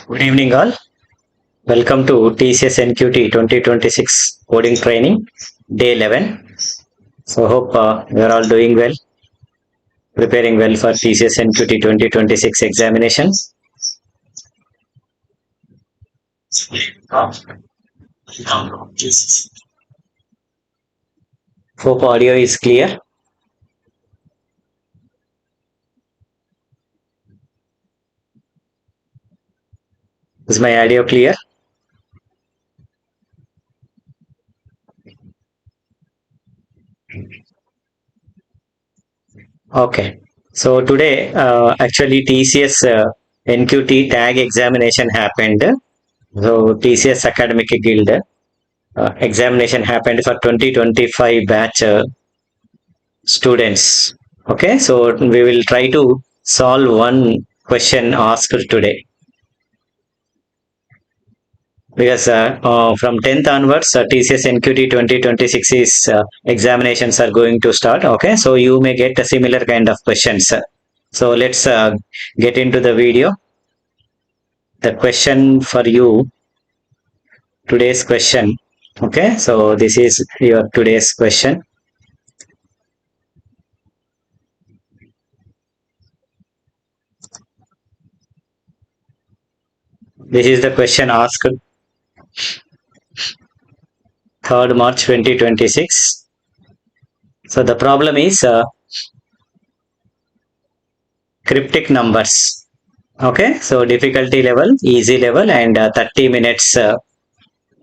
Good evening all. Welcome to TCSNQT 2026 coding training day 11. So hope we are all doing well, preparing well for TCSNQT 2026 examination. Hope audio is clear. Is my audio clear? Okay. So today actually TCS NQT tag examination happened. So TCS Academic Guild examination happened for 2025 batch students. Okay, so we will try to solve one question asked today. Because from 10th onwards, TCS NQT 2026 is examinations are going to start. Okay, so you may get a similar kind of questions. So let's get into the video. The question for you, today's question. Okay, so this is your today's question. This is the question asked 3rd March 2026. So the problem is cryptic numbers. Okay, so difficulty level, easy level, and 30 minutes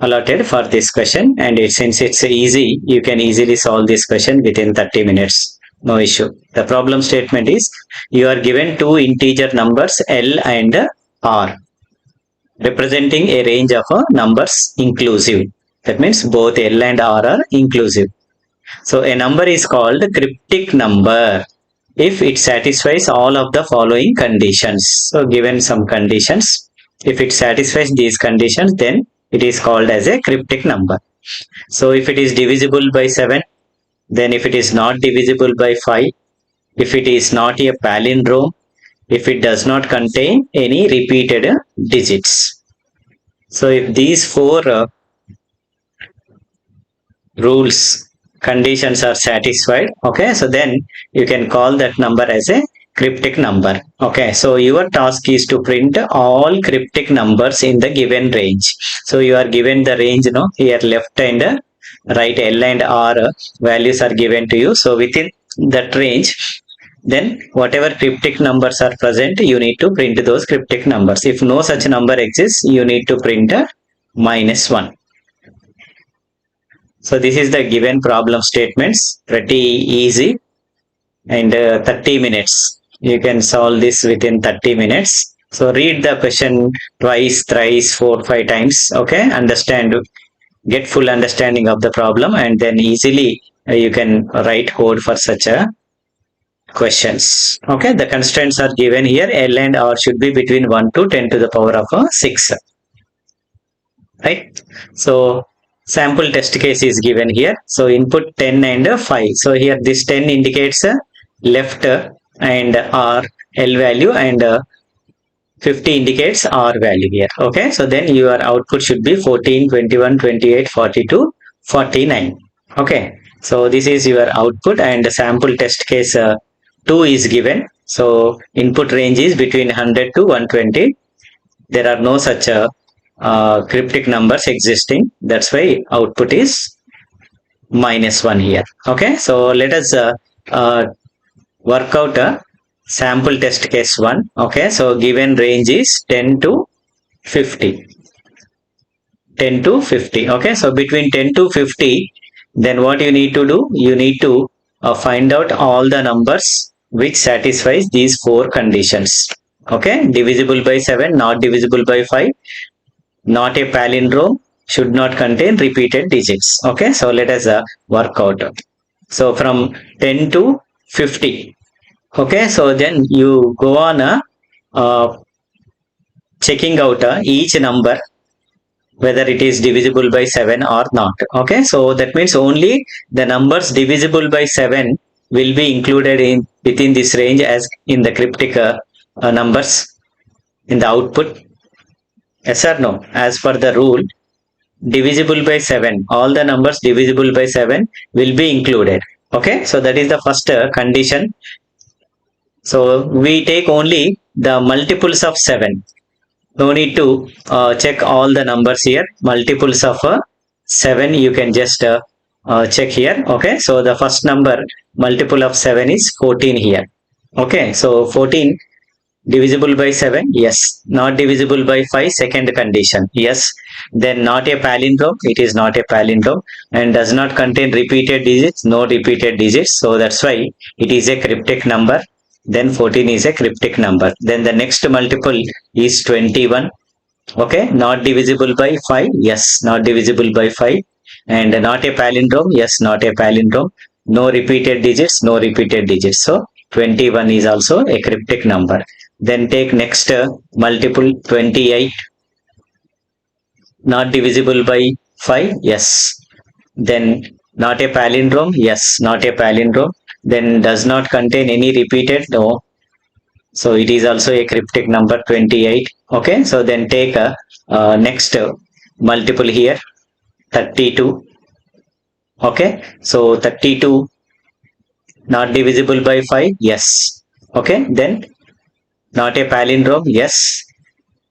allotted for this question. And since it's easy, you can easily solve this question within 30 minutes. No issue. The problem statement is you are given two integer numbers L and R representing a range of numbers inclusive. That means both L and R are inclusive. So a number is called cryptic number if it satisfies all of the following conditions. So given some conditions, if it satisfies these conditions, then it is called as a cryptic number. So if it is divisible by 7, then if it is not divisible by 5, if it is not a palindrome, if it does not contain any repeated digits. So if these four rules conditions are satisfied, okay, so then you can call that number as a cryptic number. Okay, so your task is to print all cryptic numbers in the given range. So you are given the range, here left and right L and R values are given to you. So within that range, then whatever cryptic numbers are present, you need to print those cryptic numbers. If no such number exists, you need to print a -1. So this is the given problem statements, pretty easy, and 30 minutes. You can solve this within 30 minutes. So read the question twice, thrice, 4, 5 times. Okay, understand, get full understanding of the problem, and then easily you can write code for such a questions. Okay, the constraints are given here. L and R should be between 1 to 10 to the power of 6. Right? So sample test case is given here. So input 10 and 5. So here this 10 indicates left and R L value, and 50 indicates R value here. Okay, so then your output should be 14, 21, 28, 42, 49. Okay, so this is your output, and sample test case 2 is given. So input range is between 100 to 120. There are no such cryptic numbers existing. That's why output is -1 here. Okay, so let us work out a sample test case 1. Okay, so given range is 10 to 50. 10 to 50. Okay, so between 10 to 50, then what you need to do? You need to find out all the numbers which satisfies these four conditions. Okay, divisible by 7, not divisible by 5, not a palindrome, should not contain repeated digits. Okay, so let us work out. So from 10 to 50. Okay, so then you go on checking out each number whether it is divisible by 7 or not. Okay, so that means only the numbers divisible by 7 will be included in within this range as in the cryptic numbers in the output. Yes or no? As per the rule, divisible by 7, all the numbers divisible by 7 will be included. Okay, so that is the first condition. So we take only the multiples of 7. No need to check all the numbers here. Multiples of 7 you can just check here. Okay, so the first number multiple of 7 is 14 here. Okay, so 14 divisible by 7, yes. Not divisible by 5, second condition, yes. Then not a palindrome, it is not a palindrome. And does not contain repeated digits, no repeated digits. So that's why it is a cryptic number. Then 14 is a cryptic number. Then the next multiple is 21. Okay, not divisible by 5, yes. Not divisible by 5. And not a palindrome, yes. Not a palindrome. No repeated digits, no repeated digits. So 21 is also a cryptic number. Then take next multiple 28. Not divisible by 5, yes. Then not a palindrome, yes. Not a palindrome. Then does not contain any repeated, no. So it is also a cryptic number 28. Okay, so then take a next multiple here 32. Okay, so 32 not divisible by 5, yes. Okay, then not a palindrome, yes.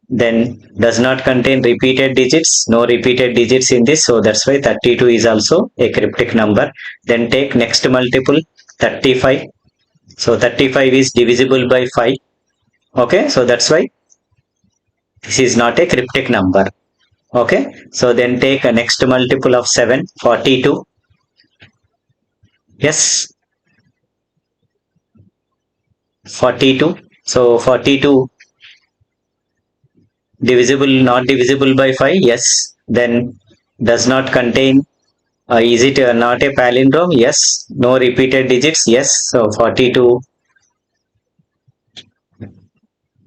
Then does not contain repeated digits, no repeated digits in this, so that's why 32 is also a cryptic number. Then take next multiple 35. So 35 is divisible by 5. Okay, so that's why this is not a cryptic number. Okay, so then take a next multiple of 7, 42. Yes, 42. So 42 divisible, not divisible by 5, yes. Then does not contain, is it not a palindrome? Yes. No repeated digits, yes. So 42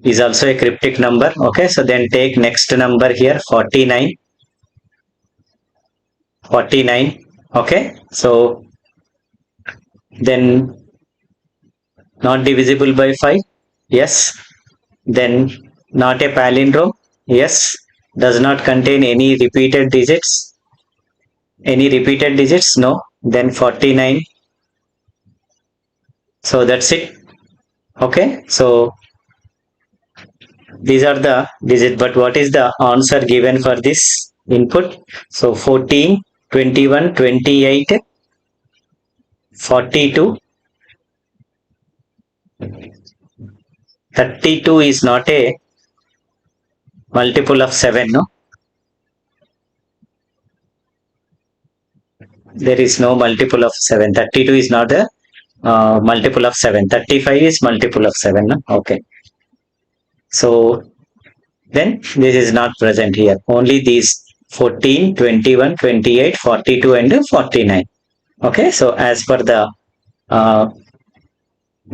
is also a cryptic number. Okay, so then take next number here 49. 49. Okay, so then not divisible by 5, yes. Then not a palindrome, yes. Does not contain any repeated digits. Any repeated digits? No. Then 49. So that's it. Okay, so these are the digits, but what is the answer given for this input? So 14, 21, 28, 42. 32 is not a multiple of 7, no? There is no multiple of 7. 32 is not a multiple of 7. 35 is multiple of 7, no? Okay. So then this is not present here. Only these 14, 21, 28, 42 and 49. Okay, so as per the uh,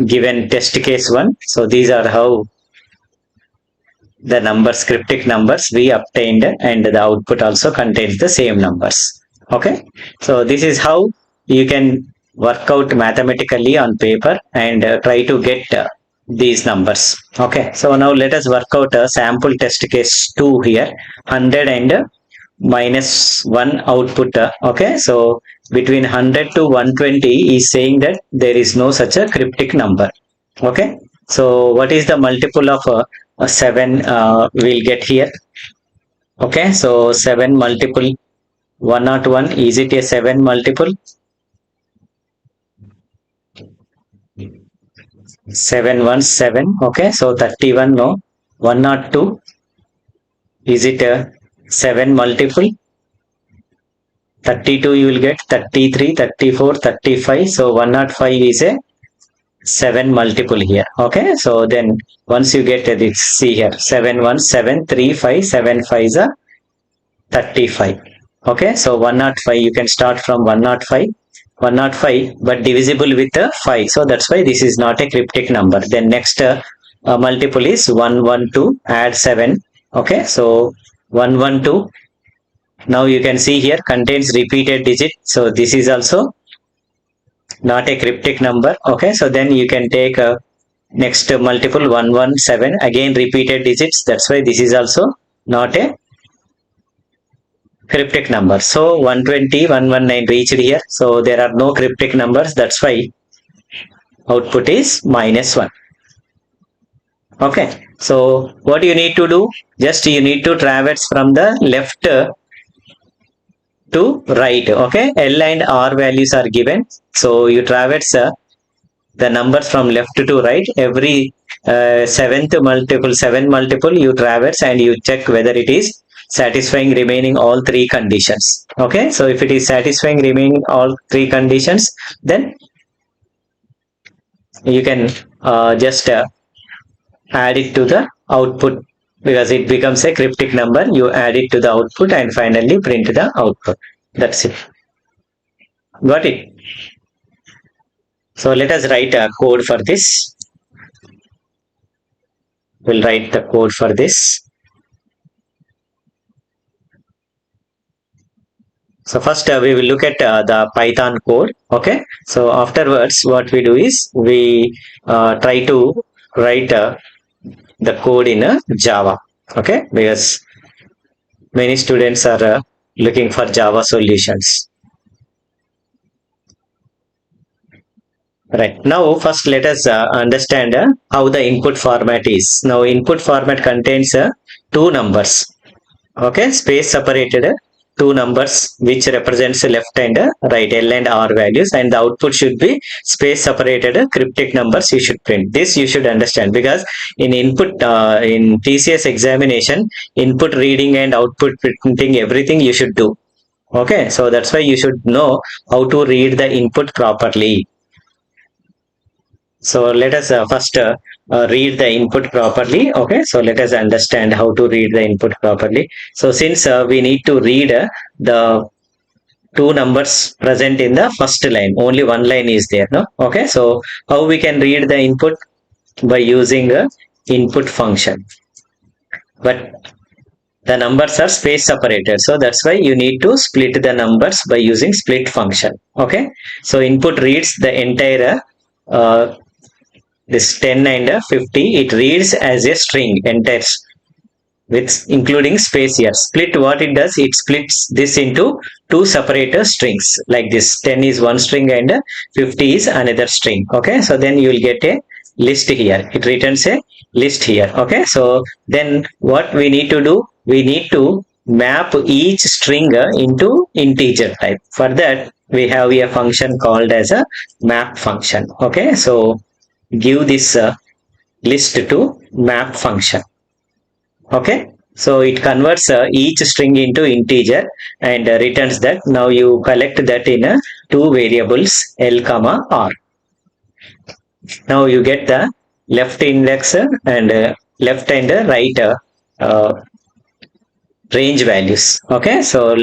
given test case 1, so these are how the numbers, cryptic numbers we obtained, and the output also contains the same numbers. Okay, so this is how you can work out mathematically on paper and try to get these numbers. Okay, so now let us work out a sample test case 2 here. 100 and minus 1 output. Okay, so between 100 to 120 is saying that there is no such a cryptic number. Okay, so what is the multiple of 7 we'll get here? Okay, so 7 multiple 101, is it a 7 multiple? 717. Okay, so 31, no. 102, is it a 7 multiple? 32 you will get, 33, 34, 35. So 105 is a 7 multiple here. Okay, so then once you get this, see here 717, 35, 75 is a 35. Okay, so 105 you can start from 105. 105 but divisible with 5, so that's why this is not a cryptic number. Then next multiple is 112, add 7. Okay, so 112, now you can see here contains repeated digit, so this is also not a cryptic number. Okay, so then you can take next multiple 117, again repeated digits, that's why this is also not a cryptic number. So 120, 119 reached here. So there are no cryptic numbers. That's why output is -1. Okay. So what you need to do? Just you need to traverse from the left to right. Okay. L and R values are given. So you traverse the numbers from left to right. Every seven multiple you traverse and you check whether it is satisfying remaining all three conditions. Okay. So if it is satisfying remaining all three conditions, then you can just add it to the output, because it becomes a cryptic number. You add it to the output and finally print the output. That's it. Got it? So let us write a code for this. We'll write the code for this. So first we will look at the Python code. Okay. So afterwards, what we do is we try to write the code in Java. Okay. Because many students are looking for Java solutions. Right. Now, first let us understand how the input format is. Now, input format contains two numbers. Okay, space separated two numbers which represents left and right, L and R values, and the output should be space separated cryptic numbers you should print. This you should understand, because in input in TCS examination, input reading and output printing, everything you should do. Okay, so that's why you should know how to read the input properly. So let us first read the input properly. Okay, so let us understand how to read the input properly. So since we need to read the two numbers present in the first line, only one line is there, no? Okay, so how we can read the input? By using a input function. But the numbers are space separated, so that's why you need to split the numbers by using split function. Okay, so input reads the entire this 10 and 50, it reads as a string entire with including space here. Split, what it does, it splits this into two separate strings like this. 10 is one string and 50 is another string. Okay, so then you will get a list here. It returns a list here. Okay, so then what we need to do, we need to map each string into integer type. For that we have a function called as a map function. Okay, so give this list to map function. Okay, so it converts each string into integer and returns that. Now you collect that in two variables, L comma R. Now you get the left index and left and right range values. Okay, so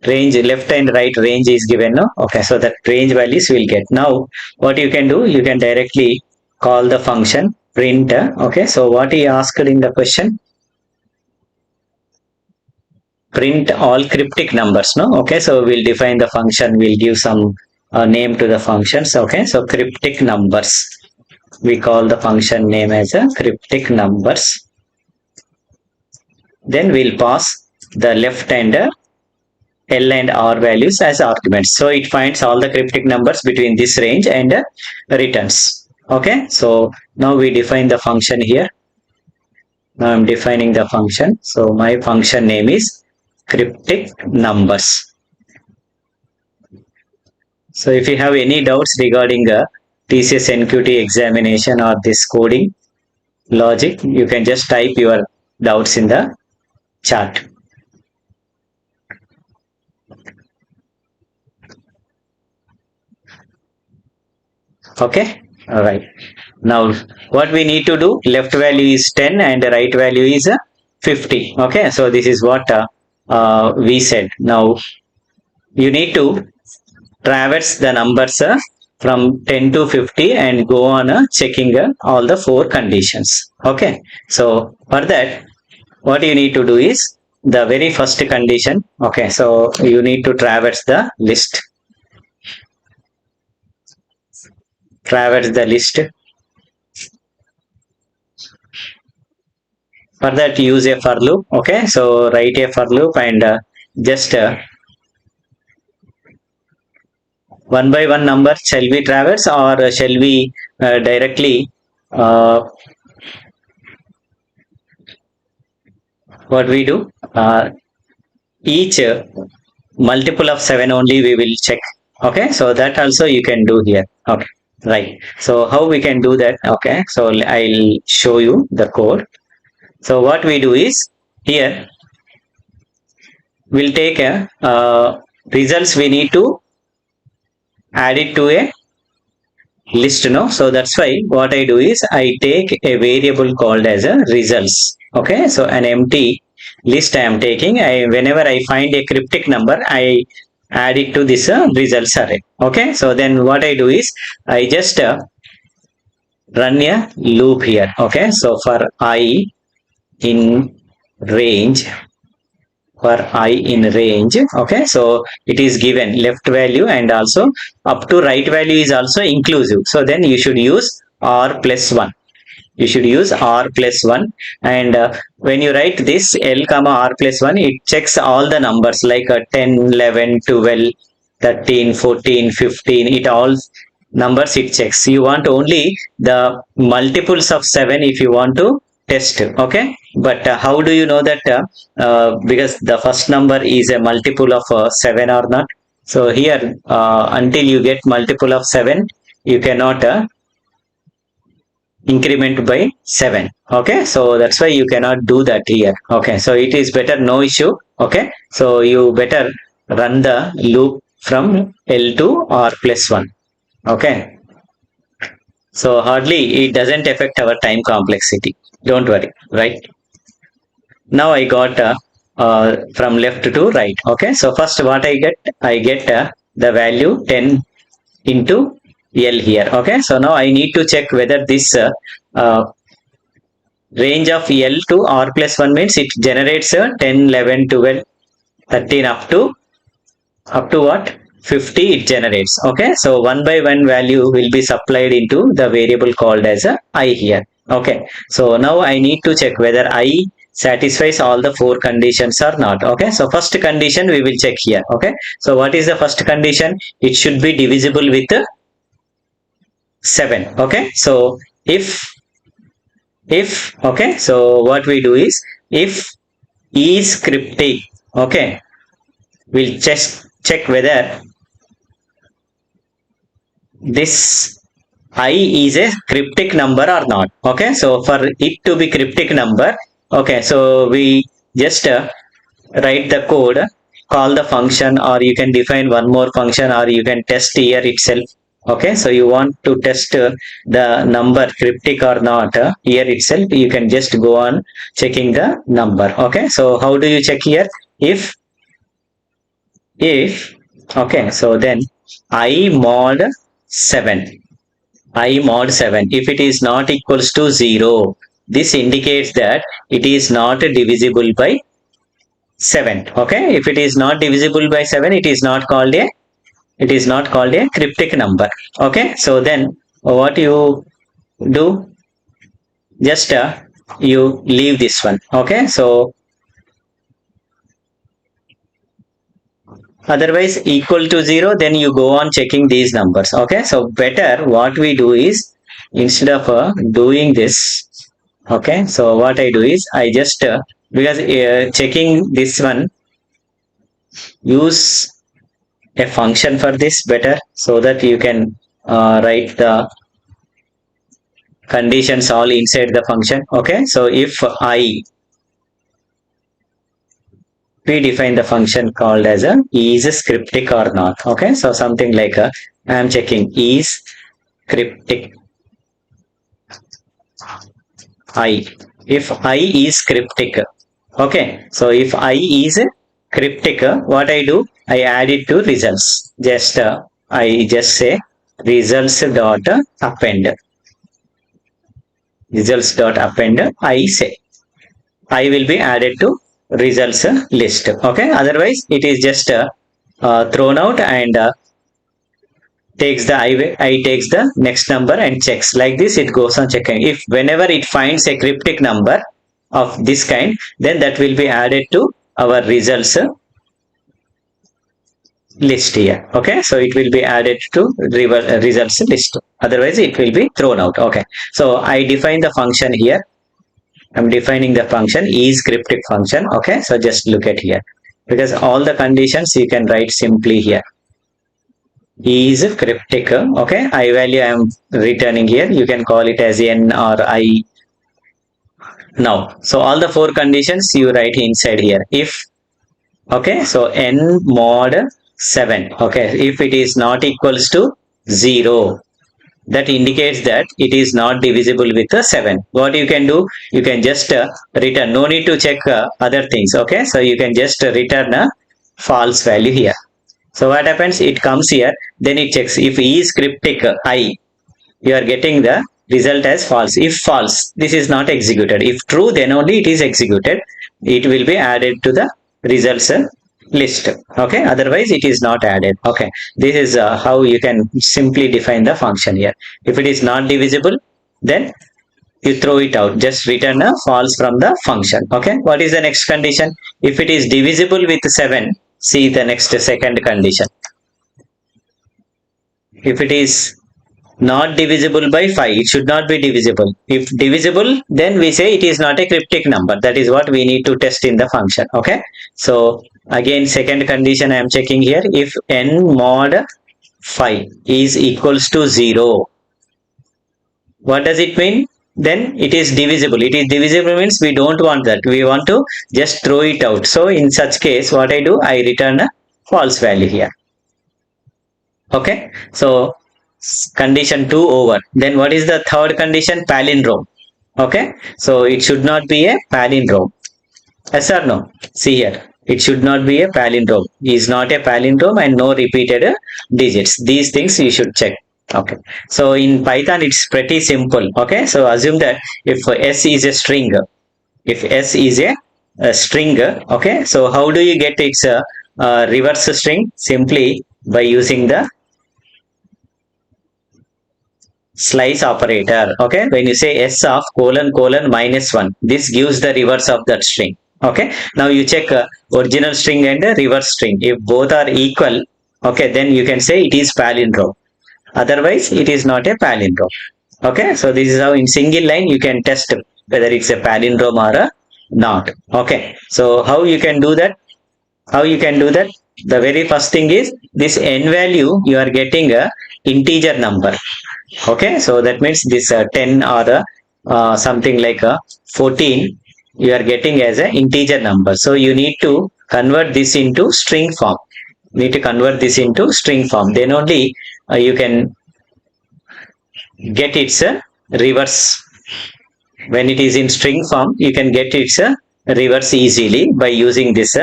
range, left and right range is given now. Okay, so that range values will get. Now what you can do, you can directly call the function print. Okay, so what he asked in the question, print all cryptic numbers, no? Okay, so we'll define the function, we'll give some name to the functions. Okay, so cryptic numbers, we call the function name as a cryptic numbers. Then we'll pass the left and L and R values as arguments. So it finds all the cryptic numbers between this range and returns. Okay, so now we define the function here. Now I'm defining the function. So my function name is cryptic numbers. So if you have any doubts regarding TCS NQT examination or this coding logic, you can just type your doubts in the chat. Okay, all right. Now what we need to do, left value is 10 and the right value is 50. Okay, so this is what we said. Now you need to traverse the numbers from 10 to 50 and go on checking all the four conditions. Okay, so for that what you need to do is the very first condition. Okay, so you need to traverse the list. Traverse the list. For that, use a for loop. Okay, so write a for loop and just one by one number shall we traverse, or shall we directly uh, what we do, each multiple of 7 only we will check. Okay, so that also you can do here. Okay, right. So how we can do that? Okay, so I'll show you the code. So what we do is, here we'll take a results, we need to add it to a list, no? So that's why what I do is I take a variable called as a results. Okay, so an empty list I am taking. Whenever I find a cryptic number, I add it to this results array. Okay, so then what I do is I just run a loop here. Okay, so for I in range, for I in range. Okay, so it is given left value and also up to right value is also inclusive. So then you should use r plus 1. You should use r plus 1, and when you write this l comma r plus 1, it checks all the numbers like 10, 11, 12, 13, 14, 15. It all numbers it checks. You want only the multiples of 7 if you want to test. Okay, but how do you know that because the first number is a multiple of 7 or not? So here until you get multiple of 7, you cannot increment by 7. Okay, so that's why you cannot do that here. Okay, so it is better, no issue. Okay, so you better run the loop from l to r plus 1. Okay, so hardly it doesn't affect our time complexity, don't worry. Right, now I got from left to right. Okay, so first what I get the value 10 into L here. Okay, so now I need to check whether this range of L to R plus 1 means it generates 10, 11, 12, 13 up to what? 50 it generates. Okay, so one by one value will be supplied into the variable called as I here. Okay, so now I need to check whether I satisfies all the 4 conditions or not. Okay, so first condition we will check here. Okay, so what is the first condition? It should be divisible with 7. Okay, so if okay, so what we do is, if is cryptic, okay, we'll just check whether this I is a cryptic number or not. Okay, so for it to be cryptic number, okay, so we just write the code, call the function, or you can define one more function, or you can test here itself. Okay, so you want to test the number cryptic or not, here itself you can just go on checking the number. Okay, so how do you check here? If okay, so then I mod 7, I mod 7, if it is not equals to 0, this indicates that it is not divisible by 7. Okay, if it is not divisible by 7, it is not called a cryptic number. Okay, so then what you do, just you leave this one. Okay, so otherwise equal to 0, then you go on checking these numbers. Okay, so better what we do is, instead of doing this, okay, so what I do is I just because checking this one, use a function for this better, so that you can write the conditions all inside the function. Okay, so if we define the function called as is cryptic or not. Okay, so something like I am checking is cryptic I. If I is cryptic, okay, so if I is cryptic, what I do, I add it to results. Just I just say results dot append. Results dot append. I say I will be added to results list. Okay, otherwise it is just thrown out and takes the I takes the next number and checks. Like this it goes on checking. If whenever it finds a cryptic number, of this kind, then that will be added to our results list here. Okay, so it will be added to results list. Otherwise, it will be thrown out. Okay, so I define the function here. I'm defining the function is cryptic function. Okay, so just look at here, because all the conditions you can write simply here. Is cryptic. Okay, I value I am returning here. You can call it as n or I. Now, so all the four conditions you write inside here. If okay, so n mod 7. Okay, if it is not equals to 0, that indicates that it is not divisible with a 7. What you can do, you can just return, no need to check other things. Okay, so you can just return a false value here. So what happens, it comes here, then it checks if E is cryptic I, you are getting the result as false. If false, this is not executed. If true, then only it is executed. It will be added to the results list. Okay, otherwise it is not added. Okay, this is how you can simply define the function here. If it is not divisible, then you throw it out, just return a false from the function. Okay, what is the next condition? If it is divisible with 7, see the next second condition. If it is not divisible by 5, it should not be divisible. If divisible, then we say it is not a cryptic number. That is what we need to test in the function. Okay, so again, second condition I am checking here. If n mod 5 is equals to 0, what does it mean? Then it is divisible. It is divisible means we don't want that. We want to just throw it out. So in such case, what I do, I return a false value here. Okay, so condition 2 over. Then what is the third condition? Palindrome. Okay, so it should not be a palindrome. Yes or no? See here, it should not be a palindrome. It is not a palindrome and no repeated digits. These things you should check. Okay, so in Python it's pretty simple. Okay, so assume that if s is a string, if s is a string, okay, so how do you get its reverse string? Simply by using the slice operator. Okay, when you say s of colon colon minus 1, this gives the reverse of that string. Okay, now you check original string and reverse string. If both are equal, okay, then you can say it is palindrome. Otherwise it is not a palindrome. Okay, so this is how in single line you can test whether it's a palindrome or a not. Okay, so how you can do that? How you can do that? The very first thing is this n value, you are getting a integer number. Okay, so that means this 10 or something like 14, you are getting as an integer number. So you need to convert this into string form. Need to convert this into string form. Then only you can get its reverse. When it is in string form, you can get its reverse easily by using this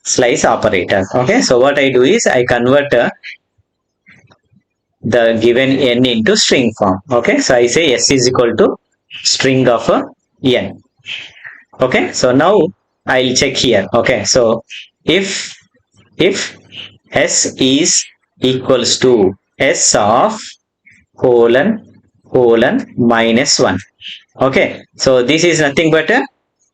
slice operator. Okay, so what I do is I convert the given n into string form. Okay, so I say s is equal to string of n. Okay, so now I'll check here. Okay, so if s is equals to s of colon colon minus 1. Okay, so this is nothing but a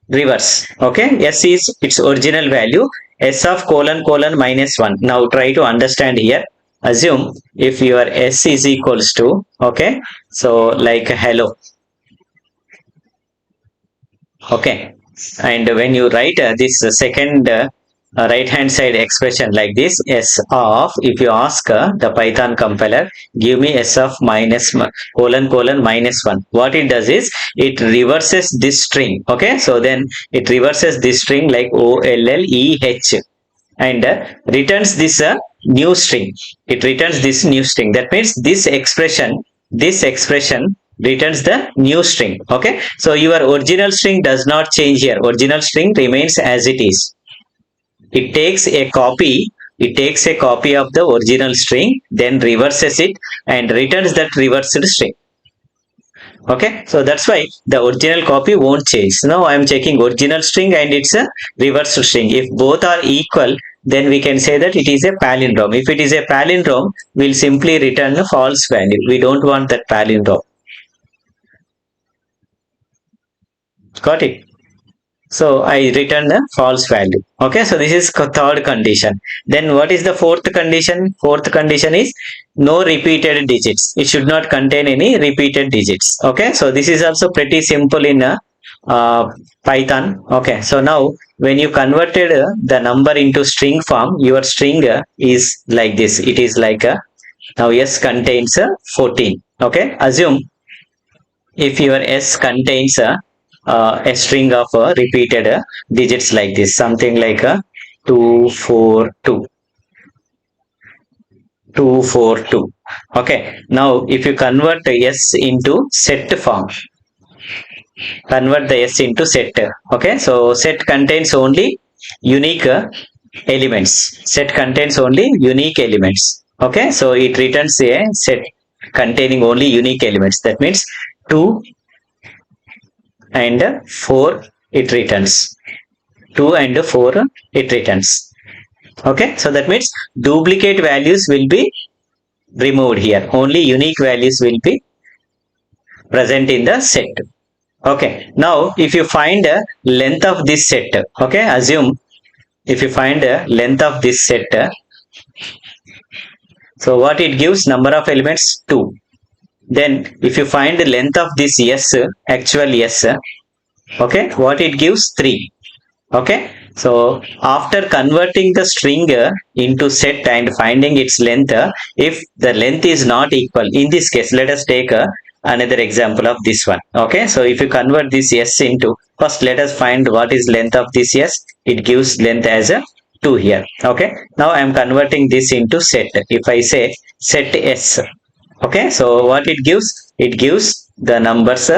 reverse. Okay, s is its original value, s of colon colon minus 1. Now try to understand here. Assume if your s is equals to, okay, so like hello. Okay, and when you write this second right hand side expression like this, s of, if you ask the Python compiler, give me s of minus colon colon minus 1, what it does is it reverses this string. Okay, so then it reverses this string like OLLEH and returns this new string. It returns this new string. That means this expression returns the new string. Okay, so your original string does not change here. Original string remains as it is. It takes a copy of the original string, then reverses it and returns that reversed string. Okay, so that's why the original copy won't change. Now I am checking original string and it's a reversed string. If both are equal, then we can say that it is a palindrome. If it is a palindrome, we'll simply return a false value. We don't want that palindrome. Got it? So I return a false value. Okay, so this is third condition. Then what is the fourth condition? Fourth condition is no repeated digits. It should not contain any repeated digits. Okay, so this is also pretty simple in uh, Python. Okay, so now when you converted the number into string form, your string is like this. It is like a, now s contains 14. Okay, assume if your s contains a string of repeated digits like this, something like 242 242. Okay, now if you convert s into set form, convert the s into set. Okay, so set contains only unique elements. Set contains only unique elements. Okay, so it returns a set containing only unique elements. That means 2 and 4 it returns. 2 and 4 it returns. Okay, so that means duplicate values will be removed here. Only unique values will be present in the set. Okay, now if you find a length of this set, okay, assume if you find a length of this set, so what it gives, number of elements 2. Then if you find the length of this s, actual s, okay, what it gives 3. Okay, so after converting the string into set and finding its length, if the length is not equal, in this case let us take another example of this one. Okay, so if you convert this s into, first let us find what is length of this s. It gives length as a 2 here. Okay, now I am converting this into set. If I say set s, okay, so what it gives, it gives the numbers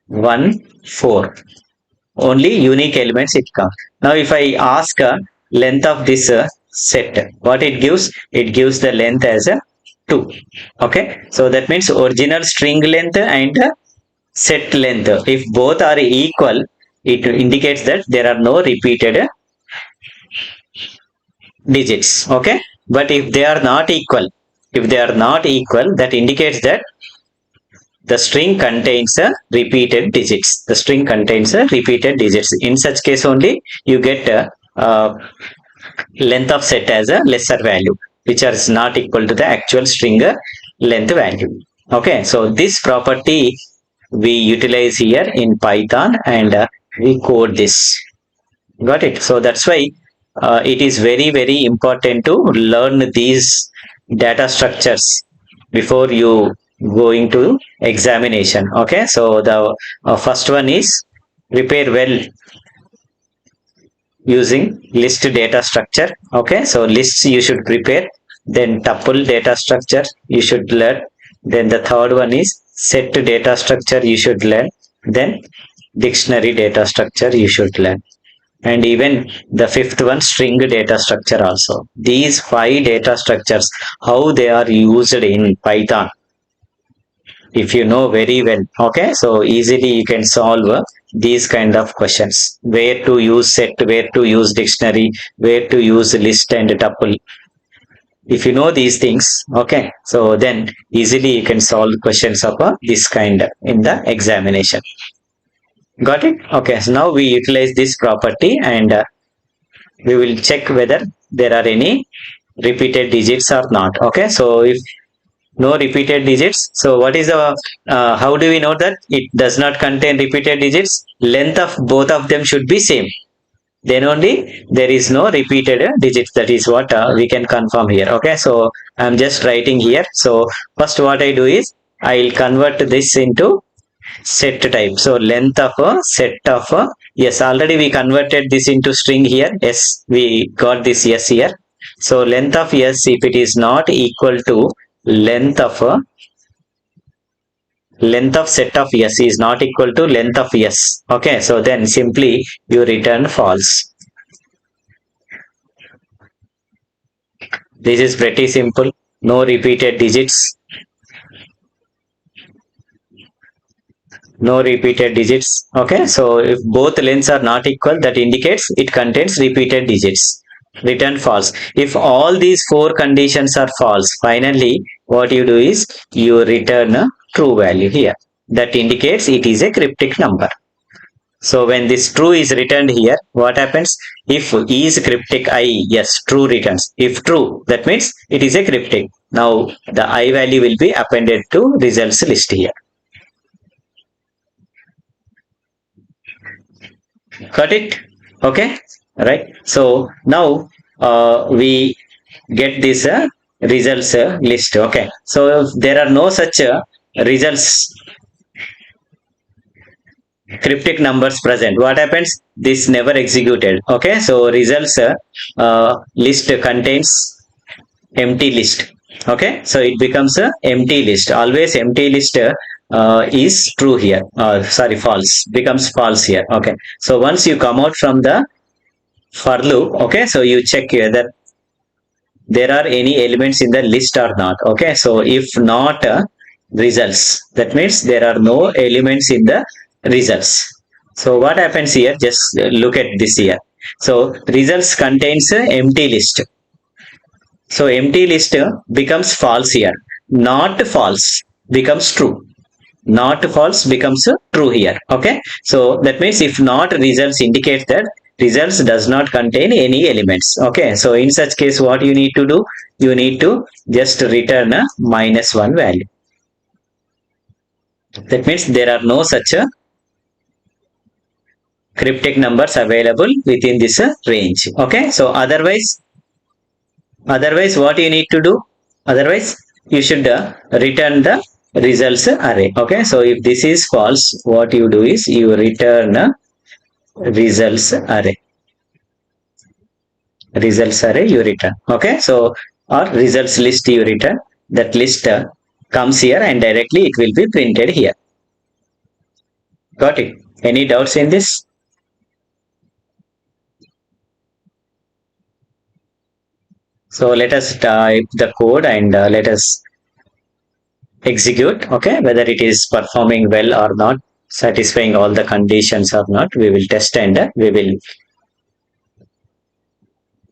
1 4. Only unique elements it comes. Now if I ask length of this set, what it gives, it gives the length as a 2. Okay, so that means original string length and set length, if both are equal, it indicates that there are no repeated digits. Okay, but if they are not equal, if they are not equal, that indicates that the string contains repeated digits. The string contains repeated digits. In such case only you get length of set as a lesser value, which is not equal to the actual string length value. Okay, so this property we utilize here in Python, and we code this. Got it? So that's why it is very very important to learn these data structures before you going to examination. Okay, so the first one is prepare well using list data structure. Okay, so lists you should prepare, then tuple data structure you should learn, then the third one is set data structure you should learn, then dictionary data structure you should learn, and even the fifth one, string data structure also. These 5 data structures, how they are used in Python, if you know very well, okay, so easily you can solve these kind of questions. Where to use set, where to use dictionary, where to use list and tuple. If you know these things, okay, so then easily you can solve questions of this kind in the examination. Got it? Okay, so now we utilize this property, and we will check whether there are any repeated digits or not. Okay, so if no repeated digits, so what is the how do we know that it does not contain repeated digits? Length of both of them should be same, then only there is no repeated digits. That is what we can confirm here. Okay, so I'm just writing here. So first what I do is I'll convert this into set type. So length of a set of yes, already we converted this into string here. Yes, we got this yes here. So length of yes, if it is not equal to length of set of yes is not equal to length of yes. Okay, so then simply you return false. This is pretty simple. No repeated digits. No repeated digits. Okay, so if both lengths are not equal, that indicates it contains repeated digits. Return false. If all these 4 conditions are false, finally what you do is you return a true value here. That indicates it is a cryptic number. So when this true is returned here, what happens? If is cryptic I, yes, true returns. If true, that means it is a cryptic. Now the I value will be appended to results list here. Got it? Okay, right. So now we get this results list. Okay, so if there are no such results cryptic numbers present, what happens? This never executed. Okay, so results list contains empty list. Okay, so it becomes a empty list. Always empty list is true here. Sorry, false becomes false here. Okay, so once you come out from the for loop, okay, so you check whether there are any elements in the list or not. Okay, so if not results, that means there are no elements in the results. So what happens here? Just look at this here. So results contains a empty list. So empty list becomes false here. Not false becomes true. Not false becomes true here. Okay, so that means if not results indicates that results does not contain any elements. Okay, so in such case what you need to do? You need to just return a -1 value. That means there are no such cryptic numbers available within this range. Okay, so otherwise what you need to do? Otherwise you should return the results array. Okay, so if this is false, what you do is you return a results array. Results array you return. Okay, so or results list you return. That list comes here and directly it will be printed here. Got it? Any doubts in this? So let us type the code and let us execute. Okay, whether it is performing well or not, satisfying all the conditions or not, we will test and we will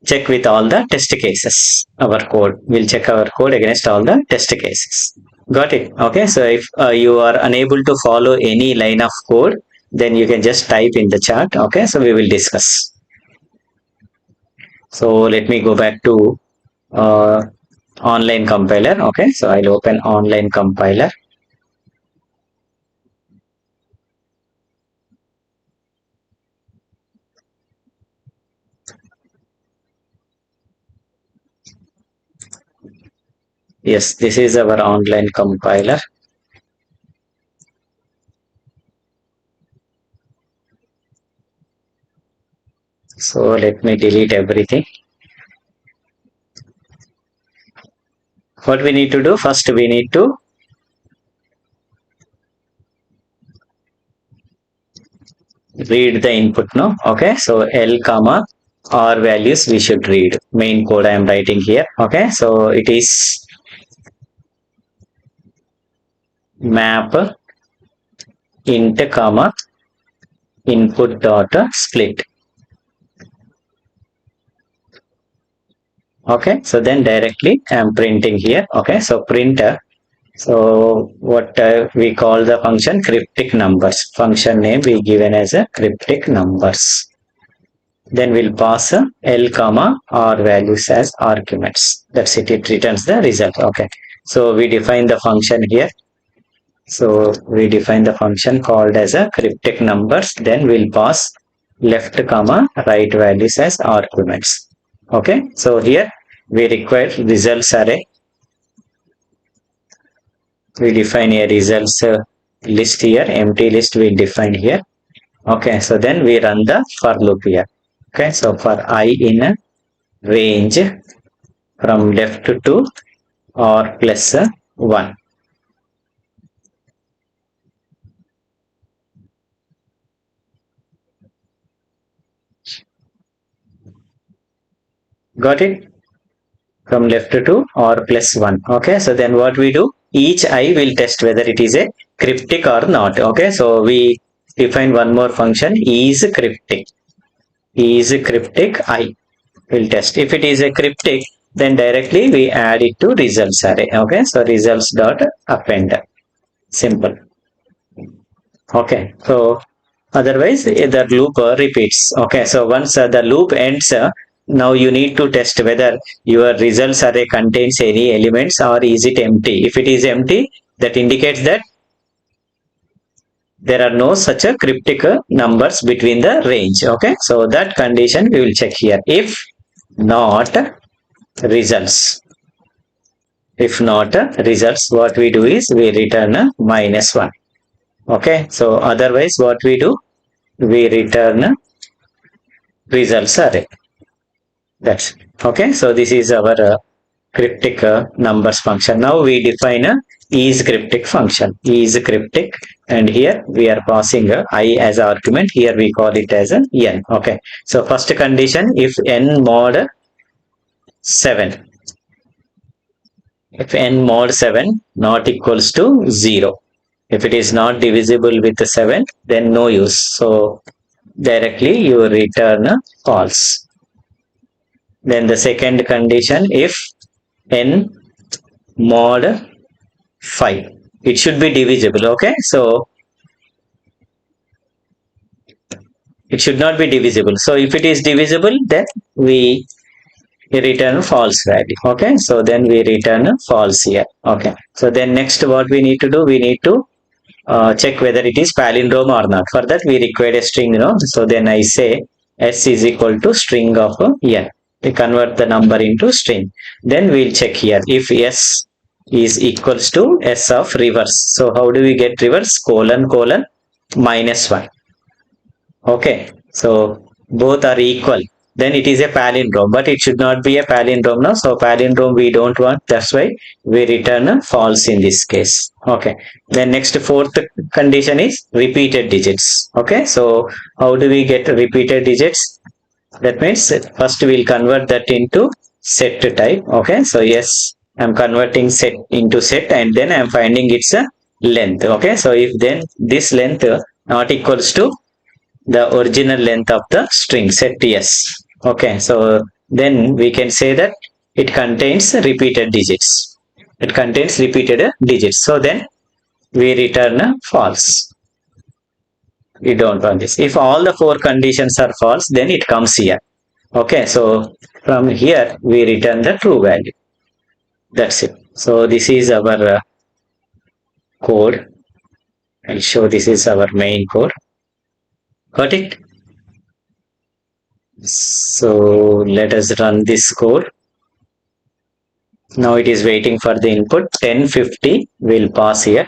check with all the test cases. Our code will check our code against all the test cases. Got it? Okay, so if you are unable to follow any line of code, then you can just type in the chat. Okay, so we will discuss. So let me go back to uh, online compiler. Okay, so I'll open online compiler. Yes, this is our online compiler. So let me delete everything. What we need to do? First we need to read the input now. Okay, so L comma R values we should read. Main code I am writing here. Okay, so it is map int comma input dot split. Okay, so then directly I am printing here. Okay, so printer. So what we call the function cryptic numbers. Function name we given as a cryptic numbers. Then we'll pass L comma R values as arguments. That's it. It returns the result. Okay, so we define the function here. So we define the function called as a cryptic numbers. Then we'll pass left comma right values as arguments. Okay, so here we require results array. We define a results list here. Empty list we define here. Okay, so then we run the for loop here. Okay, so for I in a range from left to or plus 1. Got it? From left to or plus 1. Okay, so then what we do? Each I will test whether it is a cryptic or not. Okay, so we define one more function is cryptic. Is cryptic I will test. If it is a cryptic, then directly we add it to results array. Okay, so results dot append. Simple. Okay, so otherwise the loop repeats. Okay, so once the loop ends, now you need to test whether your results array contains any elements or is it empty. If it is empty, that indicates that there are no such a cryptic numbers between the range. Okay, so that condition we will check here. If not results, if not results, what we do is we return a -1. Okay, so otherwise what we do, we return results array. That's it. Okay, so this is our cryptic numbers function. Now we define a is cryptic function. Is cryptic, and here we are passing I as argument. Here we call it as an n. Okay, so first condition, if n mod 7, if n mod 7 not equals to 0, if it is not divisible with 7, then no use. So directly you return false. Then the second condition, if n mod 5, it should be divisible. Okay, so it should not be divisible. So if it is divisible, then we return false value. Okay, so then we return false here. Okay, so then next what we need to do, we need to check whether it is palindrome or not. For that we require a string, so then I say s is equal to string of n. We convert the number into string. Then we'll check here if s is equals to s of reverse. So how do we get reverse? Colon colon -1. Okay, so both are equal, then it is a palindrome, but it should not be a palindrome now. So palindrome we don't want, that's why we return a false in this case. Okay, then next fourth condition is repeated digits. Okay, so how do we get repeated digits? That means first we'll convert that into set type. Okay, so yes, I'm converting set into set, and then I'm finding its length. Okay, so if then this length not equals to the original length of the string set s. Okay, so then we can say that it contains repeated digits. It contains repeated digits. So then we return false. We don't want this. If all the four conditions are false, then it comes here. Okay, so from here we return the true value. That's it. So this is our code. I'll show this is our main code. Got it? So let us run this code. Now it is waiting for the input. 1050 will pass here.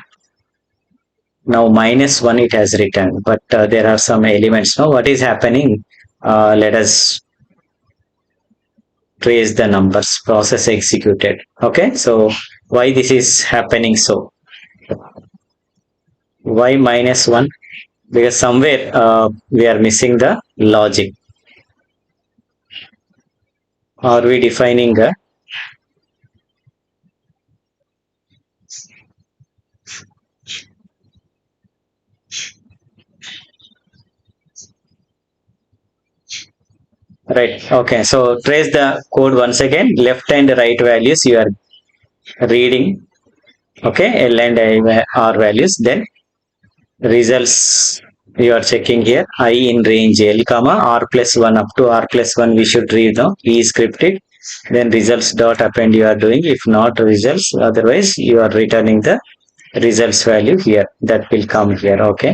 Now -1 it has returned, but there are some elements. Now what is happening? Let us trace the numbers. Process executed. Okay, so why this is happening? So why -1? Because somewhere we are missing the logic. Are we defining a right? Okay, so trace the code once again. Left and right values you are reading. Okay, L and R values. Then results you are checking here. I in range L comma R+1 up to R+1 we should read now. E is cryptic. Then results dot append you are doing. If not results, otherwise you are returning the results value here. That will come here. Okay,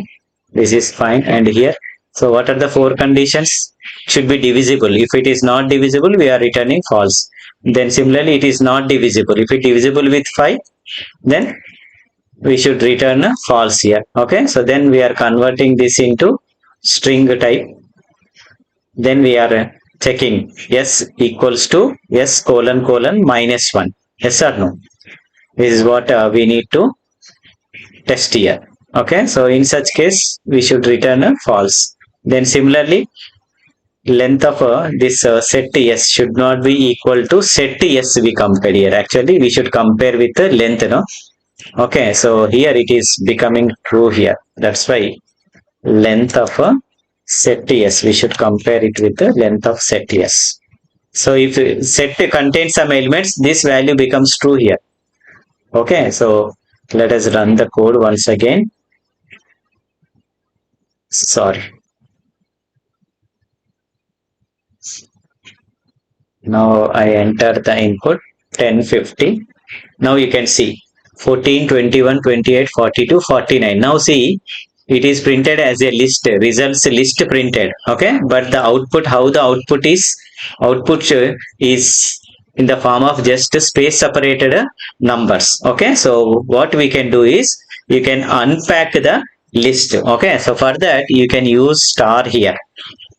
this is fine. And here, so what are the four conditions? Should be divisible. If it is not divisible, we are returning false. Then similarly, it is not divisible. If it is divisible with 5, then we should return a false here. Okay, so then we are converting this into string type. Then we are checking s equals to s colon colon -1. Yes or no? This is what we need to test here. Okay, so in such case we should return a false. Then similarly, length of this set s should not be equal to set s we compare here. Actually we should compare with the length, no? Okay, so here it is becoming true here. That's why length of set s, we should compare it with the length of set s. So if set contains some elements, this value becomes true here. Okay, so let us run the code once again. Sorry. Now I enter the input 1050. Now you can see 14, 21, 28, 42, 49. Now see, it is printed as a list, results list printed. Okay, but the output, how the output is? Output is in the form of just space separated numbers. Okay, so what we can do is you can unpack the list. Okay, so for that you can use star here.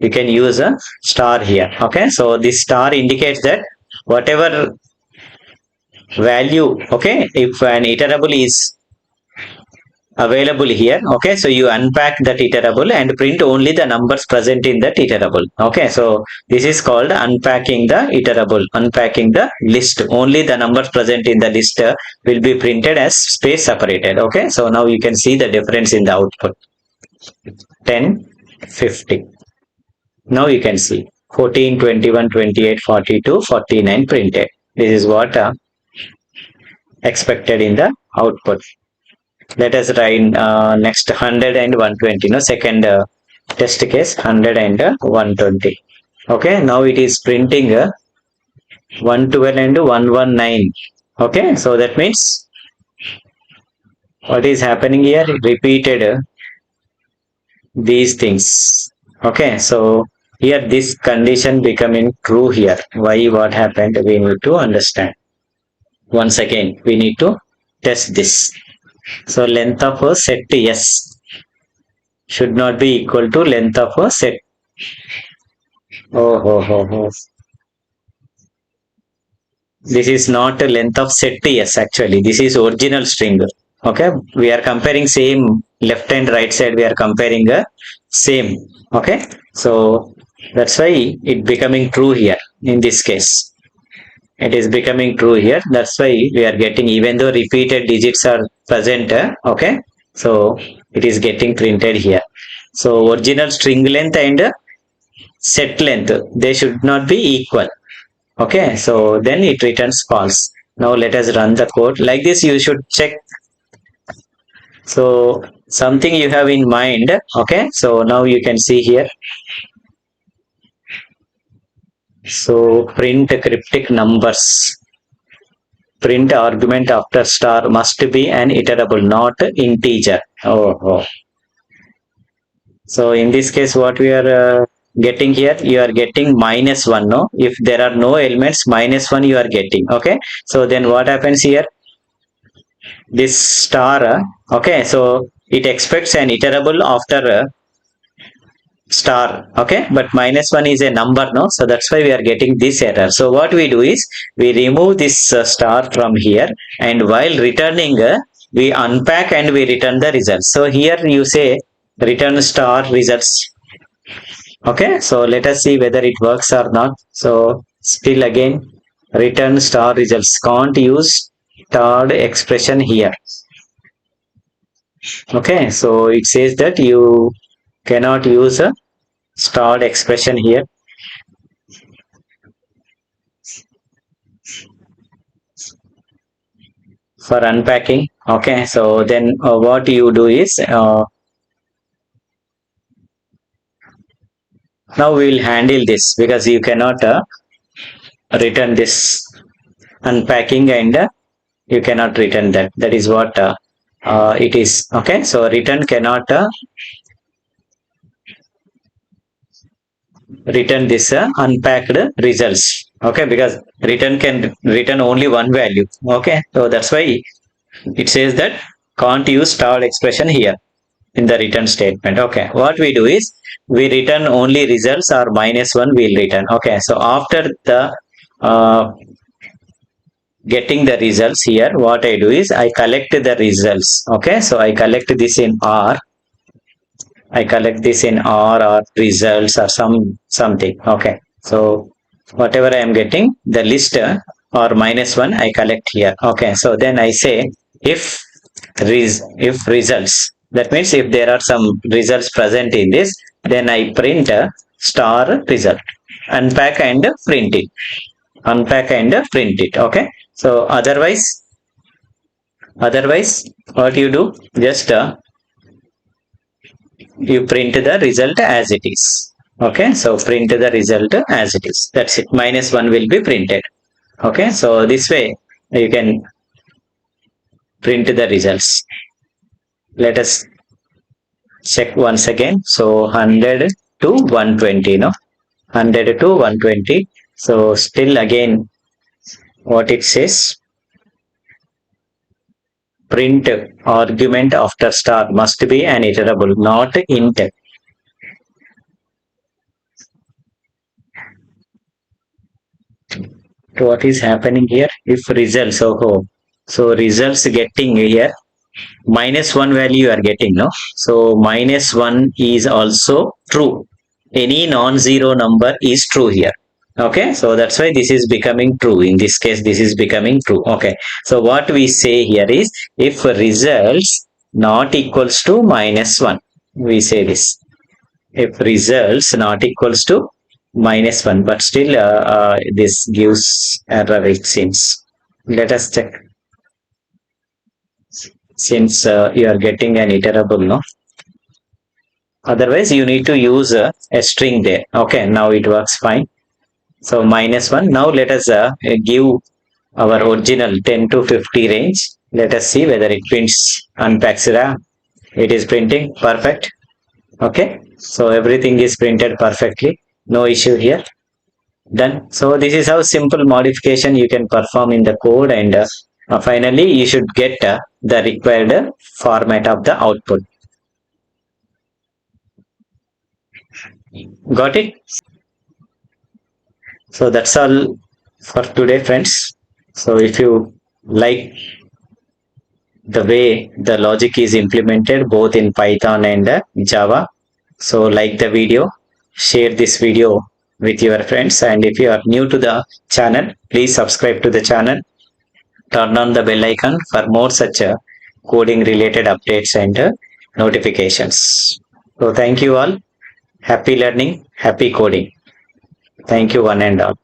You can use a star here. Okay, so this star indicates that whatever value, okay, if an iterable is available here, okay, so you unpack that iterable and print only the numbers present in that iterable. Okay, so this is called unpacking the iterable, unpacking the list. Only the numbers present in the list will be printed as space separated. Okay, so now you can see the difference in the output. 10, 50. Now you can see 14, 21, 28, 42, 49 printed. This is what expected in the output. Let us write next 100 and 120. No, second test case 100 and 120. Okay, now it is printing 112 and 119. Okay, so that means what is happening here? Repeated these things. Okay, so here this condition becoming true here. Why, what happened? We need to understand. Once again, we need to test this. So length of a set S should not be equal to length of a set. Oh. This is not a length of set S actually. This is original string. Okay, we are comparing same left and right side. We are comparing a same. Okay, so that's why it becoming true here in this case. It is becoming true here. That's why we are getting, even though repeated digits are present. Okay, so it is getting printed here. So original string length and set length, they should not be equal. Okay, so then it returns false. Now let us run the code. Like this you should check. So something you have in mind. Okay, so now you can see here. So print cryptic numbers. Print argument after star must be an iterable, not integer. Oh. So in this case, what we are getting here, you are getting -1. No, if there are no elements, -1 you are getting. Okay, so then what happens here? This star. Okay, so it expects an iterable after star. Okay, but -1 is a number. No, so that's why we are getting this error. So what we do is we remove this star from here, and while returning, we unpack and we return the results. So here you say return star results. Okay, so let us see whether it works or not. So still again return star results. Can't use starred expression here. Okay, so it says that you cannot use a starred expression here. For unpacking. Okay, so then what you do is now we will handle this, because you cannot return this unpacking, and you cannot return that. That is what it is. Okay, so return cannot return this unpacked results. Okay, because return can return only one value. Okay, so that's why it says that can't use starred expression here in the return statement. Okay, what we do is we return only results, or -1 we'll return. Okay, so after the getting the results here, what I do is I collect the results. Okay, so I collect this in R. I collect this in R or results or something. Okay, so whatever I am getting, the list or -1 I collect here. Okay, so then I say if results, that means if there are some results present in this, then I print a star result, unpack and print it, unpack and print it. Okay, so otherwise what you do, just you print the result as it is. Okay, so print the result as it is. That's it. -1 will be printed. Okay, so this way you can print the results. Let us check once again. So 100 to 120, no? 100 to 120. So still again what it says, print argument after star must be an iterable, not int. What is happening here? If results, so results getting here, -1 value you are getting, no? So -1 is also true. Any non-zero number is true here. Okay, so that's why this is becoming true. In this case, this is becoming true. Okay, so what we say here is, if results not equals to -1, we say this. If results not equals to -1, but still this gives error, it seems. Let us check. Since you are getting an iterable, no? Otherwise, you need to use a string there. Okay, now it works fine. So -1. Now let us give our original 10 to 50 range. Let us see whether it prints unpacks. It is printing perfect. Okay, so everything is printed perfectly. No issue here. Done. So this is how simple modification you can perform in the code, and finally you should get the required format of the output. Got it? So that's all for today, friends. So if you like the way the logic is implemented both in Python and Java, so like the video, share this video with your friends, and if you are new to the channel, please subscribe to the channel, turn on the bell icon for more such coding related updates and notifications. So thank you all. Happy learning, happy coding. Thank you one and all.